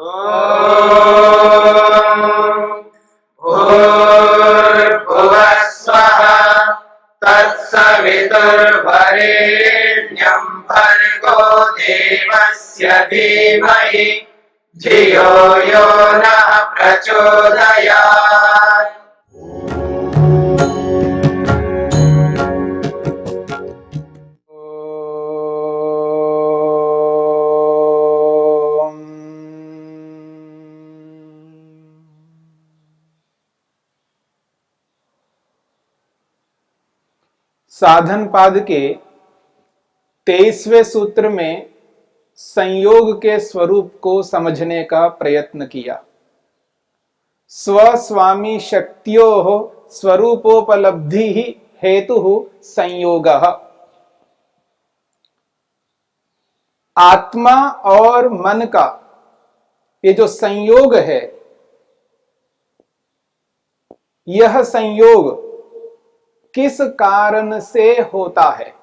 भूर्भुवः स्वः तत्सवितुर्वरेण्यं भर्गो देवस्य धीमहि धियो यो नः प्रचोदयात्। साधन पाद के 23वें सूत्र में संयोग के स्वरूप को समझने का प्रयत्न किया। स्वस्वामी शक्त्योः स्वरूपोपलब्धि ही हेतु संयोगः। आत्मा और मन का ये जो संयोग है, यह संयोग किस कारण से होता है?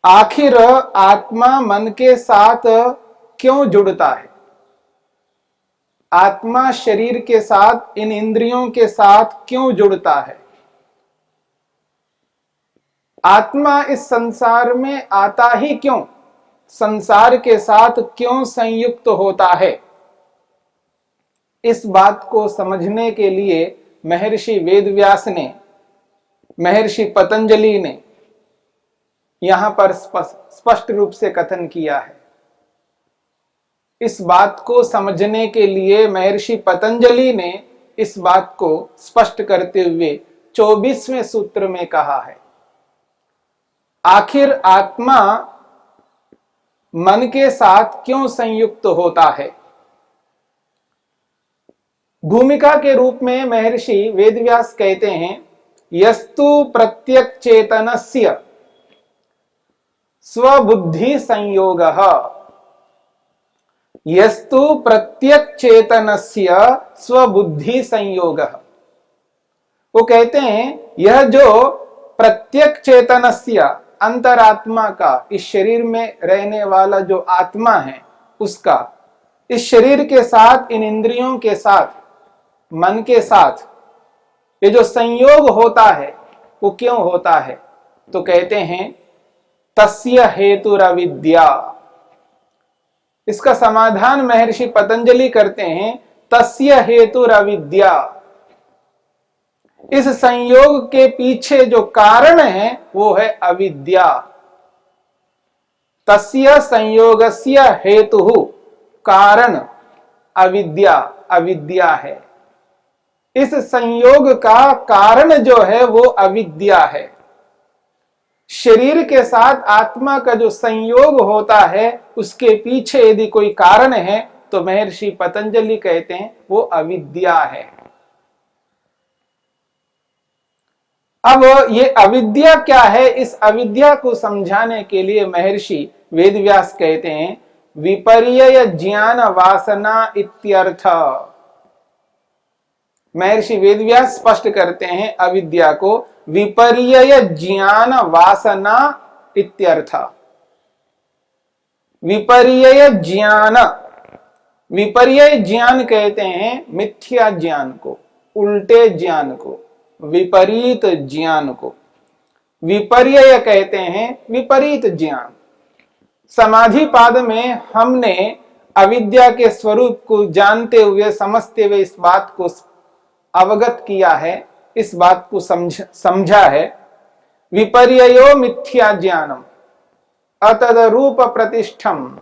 आखिर आत्मा मन के साथ क्यों जुड़ता है? आत्मा शरीर के साथ, इन इंद्रियों के साथ क्यों जुड़ता है? आत्मा इस संसार में आता ही क्यों? संसार के साथ क्यों संयुक्त होता है? इस बात को समझने के लिए महर्षि वेदव्यास ने, महर्षि पतंजलि ने यहां पर स्पष्ट रूप से कथन किया है। इस बात को समझने के लिए महर्षि पतंजलि ने इस बात को स्पष्ट करते हुए 24वें सूत्र में कहा है, आखिर आत्मा मन के साथ क्यों संयुक्त होता है? भूमिका के रूप में महर्षि वेदव्यास कहते हैं, यस्तु प्रत्यक् चेतनस्य स्वबुद्धि संयोगः। यस्तु प्रत्यक् चेतनस्य स्वबुद्धि संयोगः। वो कहते हैं, यह जो प्रत्यक् चेतनस्य, अंतरात्मा का, इस शरीर में रहने वाला जो आत्मा है उसका, इस शरीर के साथ, इन इंद्रियों के साथ, मन के साथ ये जो संयोग होता है वो क्यों होता है? तो कहते हैं, तस्य हेतुरविद्या। इसका समाधान महर्षि पतंजलि करते हैं, तस्य हेतुरविद्या। इस संयोग के पीछे जो कारण है वो है अविद्या। तस्य संयोगस्य हेतुः, कारण अविद्या, अविद्या है। इस संयोग का कारण जो है वो अविद्या है। शरीर के साथ आत्मा का जो संयोग होता है उसके पीछे यदि कोई कारण है तो महर्षि पतंजलि कहते हैं वो अविद्या है। अब ये अविद्या क्या है? इस अविद्या को समझाने के लिए महर्षि वेदव्यास कहते हैं, विपर्यय ज्ञान वासना इत्यर्थ। महर्षि वेदव्यास स्पष्ट करते हैं अविद्या को विपर्यय ज्ञान वासना इत्यर्थ। विपर्यय ज्ञान, विपर्यय ज्ञान कहते हैं मिथ्या ज्ञान को, उल्टे ज्ञान को, विपरीत ज्ञान को। विपर्यय कहते हैं विपरीत ज्ञान। समाधि पाद में हमने अविद्या के स्वरूप को जानते हुए, समझते हुए इस बात को अवगत किया है, इस बात को समझा है। विपर्ययो मिथ्या ज्ञानम अतदरूप प्रतिष्ठम।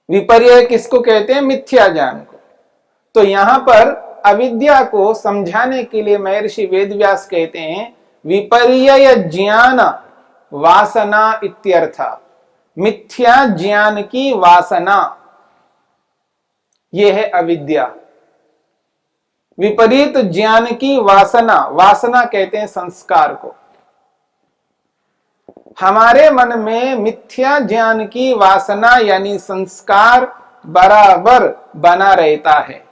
विपर्यय किसको कहते हैं? मिथ्या ज्ञान को। तो यहां पर अविद्या को समझाने के लिए महर्षि वेदव्यास कहते हैं, विपर्यय ज्ञान वासना इत्यर्थ। मिथ्या ज्ञान की वासना, यह है अविद्या। विपरीत ज्ञान की वासना, वासना कहते हैं संस्कार को। हमारे मन में मिथ्या ज्ञान की वासना यानी संस्कार बराबर बना रहता है।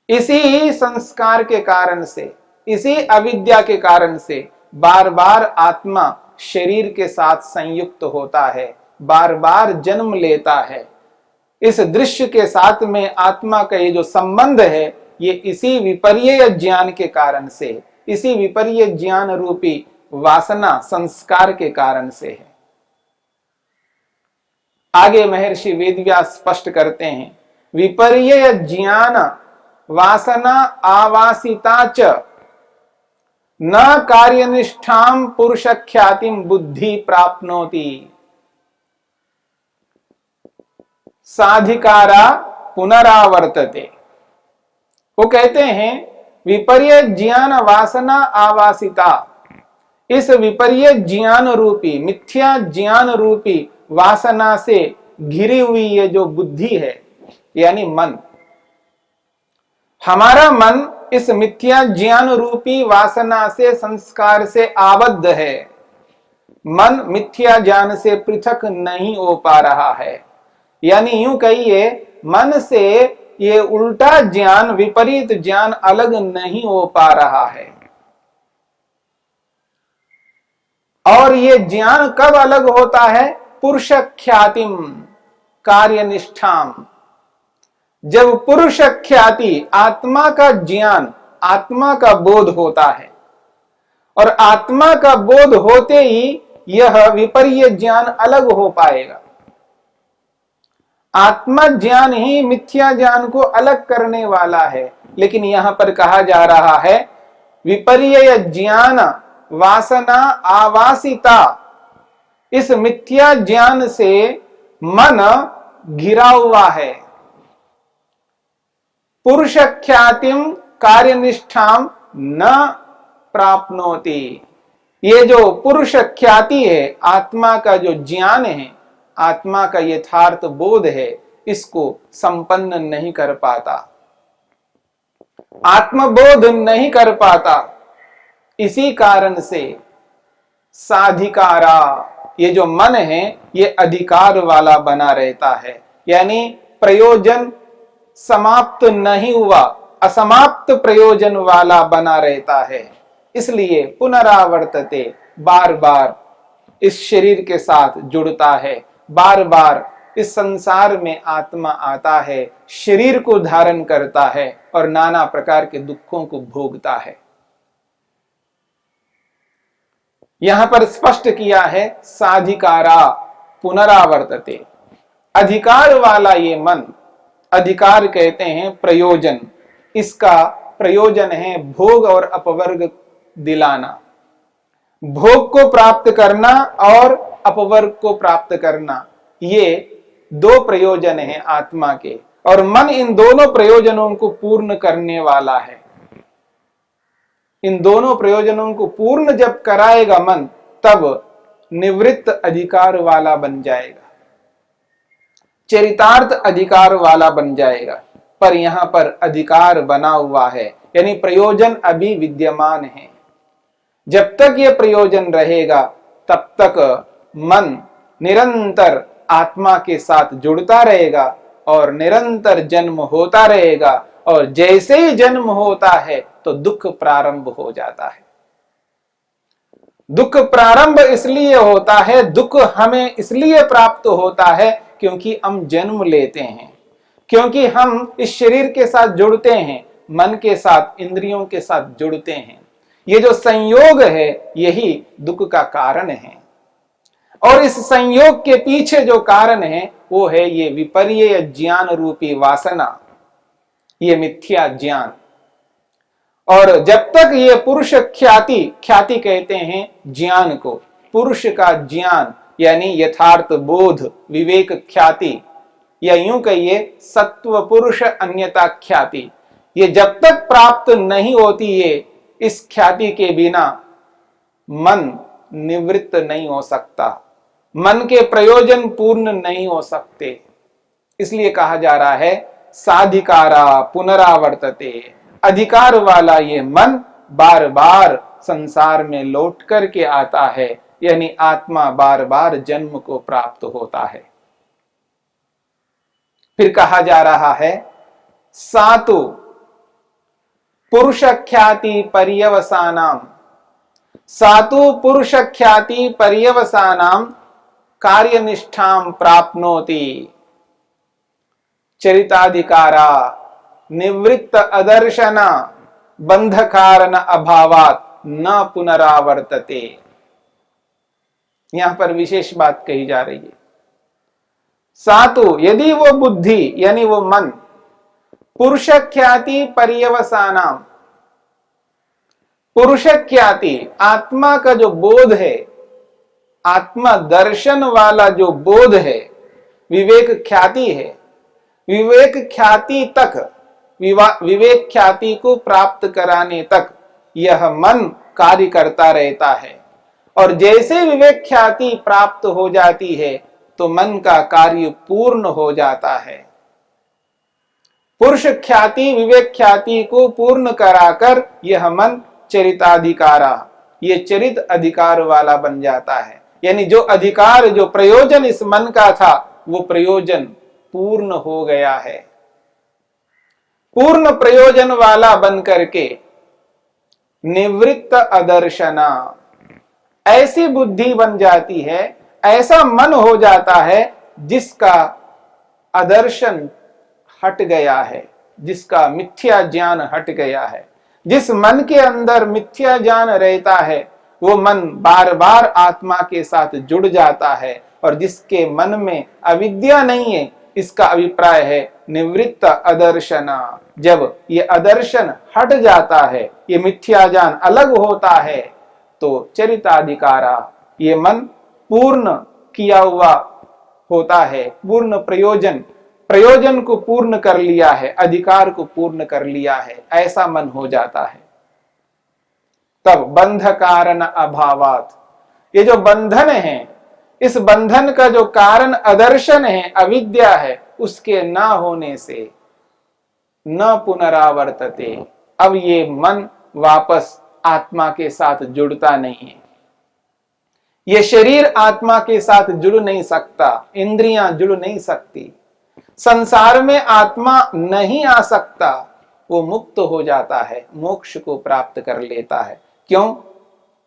इसी संस्कार के कारण से, इसी अविद्या के कारण से बार बार आत्मा शरीर के साथ संयुक्त होता है, बार बार जन्म लेता है। इस दृश्य के साथ में आत्मा का ये जो संबंध है, ये इसी विपर्यय ज्ञान के कारण से, इसी विपर्यय ज्ञान रूपी वासना संस्कार के कारण से है। आगे महर्षि वेदव्यास स्पष्ट करते हैं, विपर्यय ज्ञान वासना आवासिता च न कार्यनिष्ठाम पुरुष ख्यातिम बुद्धि प्राप्नोति साधिकारा पुनरावर्तते। वो कहते हैं विपर्यय ज्ञान वासना आवासिता, इस विपर्यय ज्ञान रूपी मिथ्या ज्ञान रूपी वासना से घिरी हुई ये जो बुद्धि है, यानी मन, हमारा मन इस मिथ्या ज्ञान रूपी वासना से संस्कार से आबद्ध है। मन मिथ्या ज्ञान से पृथक नहीं हो पा रहा है, यानी यूं कहिए मन से ये उल्टा ज्ञान विपरीत ज्ञान अलग नहीं हो पा रहा है। और ये ज्ञान कब अलग होता है? पुरुष ख्यातिम कार्यनिष्ठाम, जब पुरुष ख्याति आत्मा का ज्ञान, आत्मा का बोध होता है, और आत्मा का बोध होते ही यह विपर्य ज्ञान अलग हो पाएगा। आत्मा ज्ञान ही मिथ्या ज्ञान को अलग करने वाला है। लेकिन यहां पर कहा जा रहा है विपर्य ज्ञान वासना आवासिता, इस मिथ्या ज्ञान से मन घिरा हुआ है। पुरुष ख्यातिम कार्यनिष्ठाम न प्राप्नोति, ये जो पुरुष ख्याति है, आत्मा का जो ज्ञान है, आत्मा का यथार्थ बोध है, इसको संपन्न नहीं कर पाता, आत्मबोध नहीं कर पाता। इसी कारण से साधिकारा, ये जो मन है ये अधिकार वाला बना रहता है, यानी प्रयोजन समाप्त नहीं हुआ, असमाप्त प्रयोजन वाला बना रहता है। इसलिए पुनरावर्तते, बार बार इस शरीर के साथ जुड़ता है, बार बार इस संसार में आत्मा आता है, शरीर को धारण करता है और नाना प्रकार के दुखों को भोगता है। यहां पर स्पष्ट किया है साधिकारा पुनरावर्तते, अधिकार वाला ये मन, अधिकार कहते हैं प्रयोजन, इसका प्रयोजन है भोग और अपवर्ग दिलाना, भोग को प्राप्त करना और अपवर्ग को प्राप्त करना, ये दो प्रयोजन हैं आत्मा के, और मन इन दोनों प्रयोजनों को पूर्ण करने वाला है। इन दोनों प्रयोजनों को पूर्ण जब कराएगा मन, तब निवृत्त अधिकार वाला बन जाएगा, चरितार्थ अधिकार वाला बन जाएगा। पर यहां पर अधिकार बना हुआ है, यानी प्रयोजन अभी विद्यमान है। जब तक यह प्रयोजन रहेगा तब तक मन निरंतर आत्मा के साथ जुड़ता रहेगा और निरंतर जन्म होता रहेगा, और जैसे ही जन्म होता है तो दुख प्रारंभ हो जाता है। दुख प्रारंभ इसलिए होता है, दुख हमें इसलिए प्राप्त होता है क्योंकि हम जन्म लेते हैं, क्योंकि हम इस शरीर के साथ जुड़ते हैं, मन के साथ, इंद्रियों के साथ जुड़ते हैं। ये जो संयोग है यही दुख का कारण है, और इस संयोग के पीछे जो कारण है वो है ये विपर्य ज्ञान रूपी वासना, ये मिथ्या ज्ञान। और जब तक ये पुरुष ख्याति, ख्याति कहते हैं ज्ञान को, पुरुष का ज्ञान यानी यथार्थ बोध, विवेक ख्याति, या यूं कहिए सत्व पुरुष अन्यता ख्याति, ये जब तक प्राप्त नहीं होती है, इस ख्याति के बिना मन निवृत्त नहीं हो सकता, मन के प्रयोजन पूर्ण नहीं हो सकते। इसलिए कहा जा रहा है साधिकारा पुनरावर्तते, अधिकार वाला ये मन बार बार संसार में लौट करके आता है, यानी आत्मा बार बार जन्म को प्राप्त होता है। फिर कहा जा रहा है सातु पुरुष ख्याति पर्यवसानाम, सातु पुरुष ख्याति पर्यवसानाम कार्यनिष्ठाम प्राप्नोति। चरिताधिकारा निवृत्त अदर्शना बंध कारण अभावात न पुनरावर्तते। यहां पर विशेष बात कही जा रही है। सातु यदि वो बुद्धि यानी वो मन पुरुष ख्याति पर्यवसानाम, पुरुष ख्याति आत्मा का जो बोध है, आत्मा दर्शन वाला जो बोध है, विवेक ख्याति है, विवेक ख्याति तक, विवेक ख्याति को प्राप्त कराने तक यह मन कार्य करता रहता है। और जैसे विवेक ख्याति प्राप्त हो जाती है तो मन का कार्य पूर्ण हो जाता है। पुरुष ख्याति विवेक ख्याति को पूर्ण कराकर यह मन चरिताधिकारा, ये चरित अधिकार वाला बन जाता है। यानी जो अधिकार, जो प्रयोजन इस मन का था, वो प्रयोजन पूर्ण हो गया है। पूर्ण प्रयोजन वाला बन करके निवृत्त अदर्शना, ऐसी बुद्धि बन जाती है, ऐसा मन हो जाता है जिसका अदर्शन हट गया है, जिसका मिथ्या ज्ञान हट गया है। जिस मन के अंदर मिथ्या ज्ञान रहता है वो मन बार बार आत्मा के साथ जुड़ जाता है, और जिसके मन में अविद्या नहीं है, इसका अभिप्राय है निवृत्त अदर्शना। जब ये अदर्शन हट जाता है, ये मिथ्या ज्ञान अलग होता है, तो चरिताधिकारा, ये मन पूर्ण किया हुआ होता है, पूर्ण प्रयोजन को पूर्ण कर लिया है, अधिकार को पूर्ण कर लिया है, ऐसा मन हो जाता है। तब बंध कारण अभावात, ये जो बंधन है, इस बंधन का जो कारण अदर्शन है, अविद्या है, उसके ना होने से न पुनरावर्तते, अब ये मन वापस आत्मा के साथ जुड़ता नहीं है। ये शरीर आत्मा के साथ जुड़ नहीं सकता, इंद्रियां जुड़ नहीं सकती, संसार में आत्मा नहीं आ सकता, वो मुक्त हो जाता है, मोक्ष को प्राप्त कर लेता है। क्यों?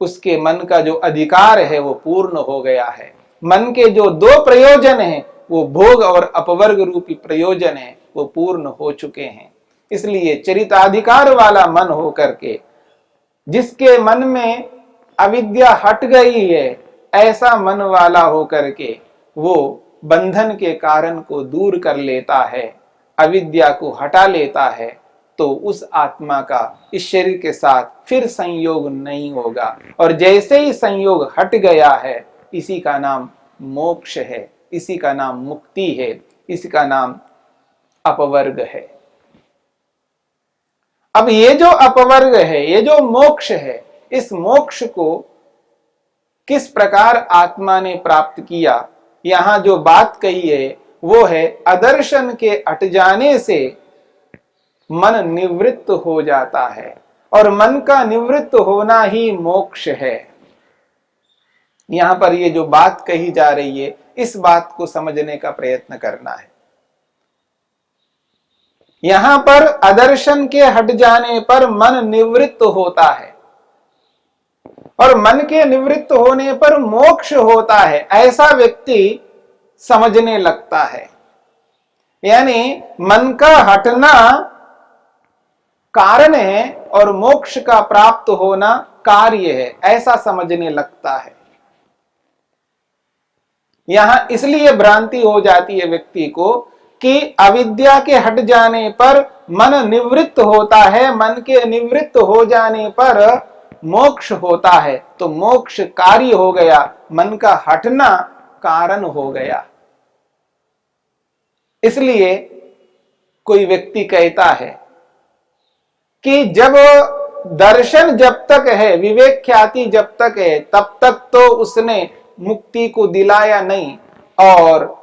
उसके मन का जो अधिकार है वो पूर्ण हो गया है। मन के जो दो प्रयोजन हैं, वो भोग और अपवर्ग रूपी प्रयोजन है, वो पूर्ण हो चुके हैं। इसलिए चरिताधिकार वाला मन हो करके, जिसके मन में अविद्या हट गई है, ऐसा मन वाला हो करके वो बंधन के कारण को दूर कर लेता है, अविद्या को हटा लेता है, तो उस आत्मा का इस शरीर के साथ फिर संयोग नहीं होगा। और जैसे ही संयोग हट गया है, इसी का नाम मोक्ष है, इसी का नाम मुक्ति है, इसी का नाम अपवर्ग है। अब ये जो अपवर्ग है, ये जो मोक्ष है, इस मोक्ष को किस प्रकार आत्मा ने प्राप्त किया, यहां जो बात कही है वो है अदर्शन के हट जाने से मन निवृत्त हो जाता है, और मन का निवृत्त होना ही मोक्ष है। यहां पर ये जो बात कही जा रही है, इस बात को समझने का प्रयत्न करना है। यहां पर अदर्शन के हट जाने पर मन निवृत्त होता है, और मन के निवृत्त होने पर मोक्ष होता है, ऐसा व्यक्ति समझने लगता है। यानी मन का हटना कारण है और मोक्ष का प्राप्त होना कार्य है, ऐसा समझने लगता है। यहां इसलिए भ्रांति हो जाती है व्यक्ति को कि अविद्या के हट जाने पर मन निवृत्त होता है, मन के निवृत्त हो जाने पर मोक्ष होता है, तो मोक्ष कार्य हो गया, मन का हटना कारण हो गया। इसलिए कोई व्यक्ति कहता है कि जब दर्शन जब तक है, विवेक ख्याति जब तक है, तब तक तो उसने मुक्ति को दिलाया नहीं, और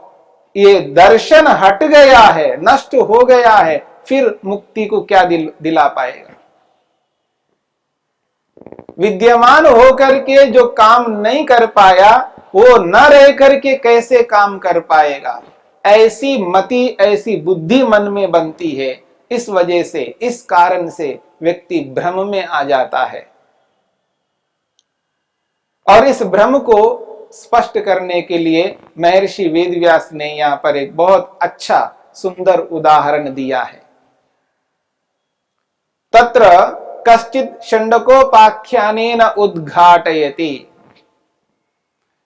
ये दर्शन हट गया है, नष्ट हो गया है, फिर मुक्ति को क्या दिला पाएगा? विद्यमान होकर के जो काम नहीं कर पाया, वो न रह करके कैसे काम कर पाएगा? ऐसी मति, ऐसी बुद्धि मन में बनती है। इस वजह से, इस कारण से व्यक्ति भ्रम में आ जाता है, और इस भ्रम को स्पष्ट करने के लिए महर्षि वेदव्यास ने यहां पर एक बहुत अच्छा सुंदर उदाहरण दिया है। तत्र कश्चित षण्डकोपाख्यानेन उद्घाटयति।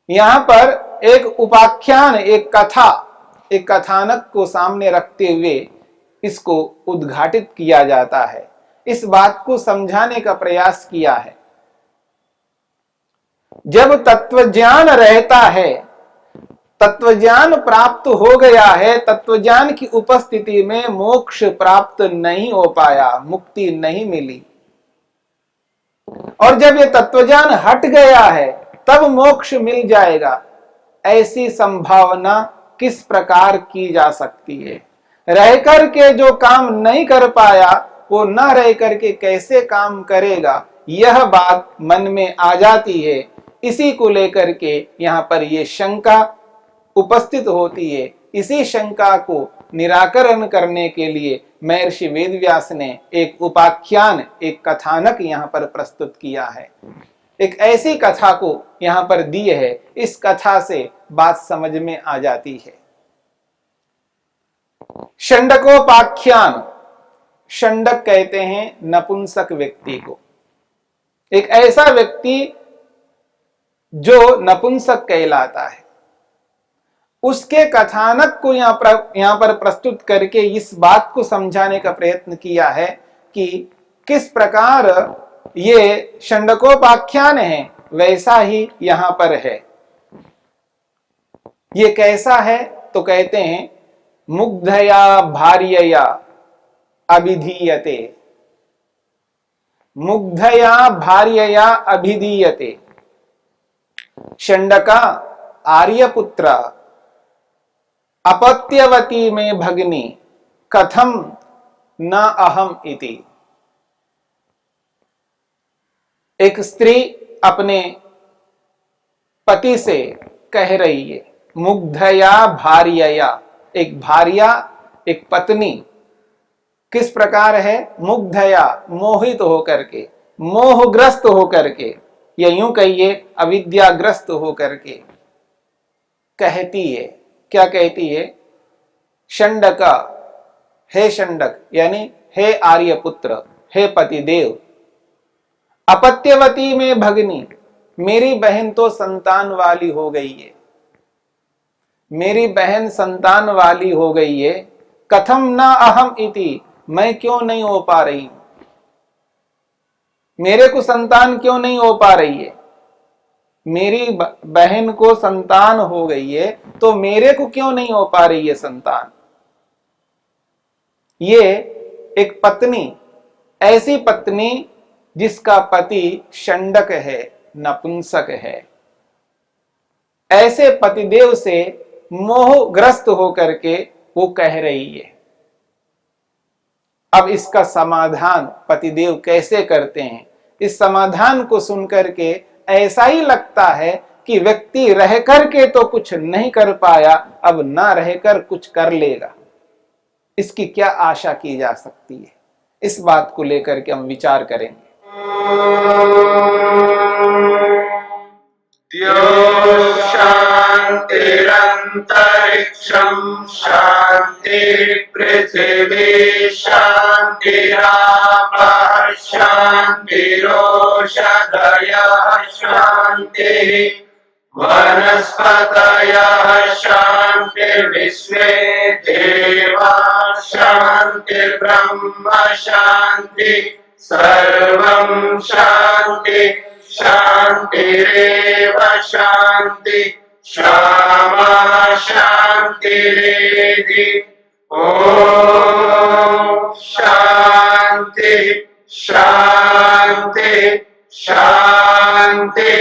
यहां पर एक उपाख्यान, एक कथा, एक कथानक को सामने रखते हुए इसको उद्घाटित किया जाता है, इस बात को समझाने का प्रयास किया है। जब तत्वज्ञान रहता है, तत्वज्ञान प्राप्त हो गया है, तत्वज्ञान की उपस्थिति में मोक्ष प्राप्त नहीं हो पाया, मुक्ति नहीं मिली, और जब ये तत्वज्ञान हट गया है तब मोक्ष मिल जाएगा, ऐसी संभावना किस प्रकार की जा सकती है? रह करके जो काम नहीं कर पाया वो न रह करके कैसे काम करेगा, यह बात मन में आ जाती है। इसी को लेकर के यहाँ पर ये शंका उपस्थित होती है। इसी शंका को निराकरण करने के लिए महर्षि वेदव्यास ने एक उपाख्यान, एक कथानक यहाँ पर प्रस्तुत किया है। एक ऐसी कथा को यहाँ पर दी है, इस कथा से बात समझ में आ जाती है। षण्डकोपाख्यान, षण्डक कहते हैं नपुंसक व्यक्ति को। एक ऐसा व्यक्ति जो नपुंसक कहलाता है, उसके कथानक को यहां पर प्रस्तुत करके इस बात को समझाने का प्रयत्न किया है कि किस प्रकार ये षण्डकोपाख्यान है, वैसा ही यहां पर है। ये कैसा है तो कहते हैं मुग्धया भार्यया अभिधीयते। मुग्धया भार्यया अभिधीयते। षण्डका आर्यपुत्र अपत्यवती में भगिनी कथम न अहम इति। एक स्त्री अपने पति से कह रही है, मुग्धया भार्यया, एक भार्या, एक पत्नी किस प्रकार है? मुग्धया, मोहित होकर के, मोहग्रस्त होकर के, या यूं कहिए अविद्याग्रस्त होकर के कहती है। क्या कहती है? षण्डका, हे षण्डक, यानी हे आर्यपुत्र, हे पतिदेव, अपत्यवती में भगिनी, मेरी बहन तो संतान वाली हो गई है, मेरी बहन संतान वाली हो गई है, कथम न अहम इति, मैं क्यों नहीं हो पा रही हूं, मेरे को संतान क्यों नहीं हो पा रही है? मेरी बहन को संतान हो गई है तो मेरे को क्यों नहीं हो पा रही है संतान? ये एक पत्नी, ऐसी पत्नी जिसका पति षण्डक है, नपुंसक है, ऐसे पतिदेव से मोहग्रस्त होकर के वो कह रही है। अब इसका समाधान पतिदेव कैसे करते हैं? इस समाधान को सुनकर के ऐसा ही लगता है कि व्यक्ति रह करके तो कुछ नहीं कर पाया, अब ना रहकर कुछ कर लेगा। इसकी क्या आशा की जा सकती है? इस बात को लेकर के हम विचार करेंगे। शांतिरंतरिक्षं शांति पृथिवी शांतिरापः शांतिरोषधयः शांतिः वनस्पतयः शांतिर्विश्वे देवाः शांतिर्ब्रह्म शांति सर्वं शांति शांतिरेव शांति क्षमा शांतिरेधि। ओम शांति शांति शांति।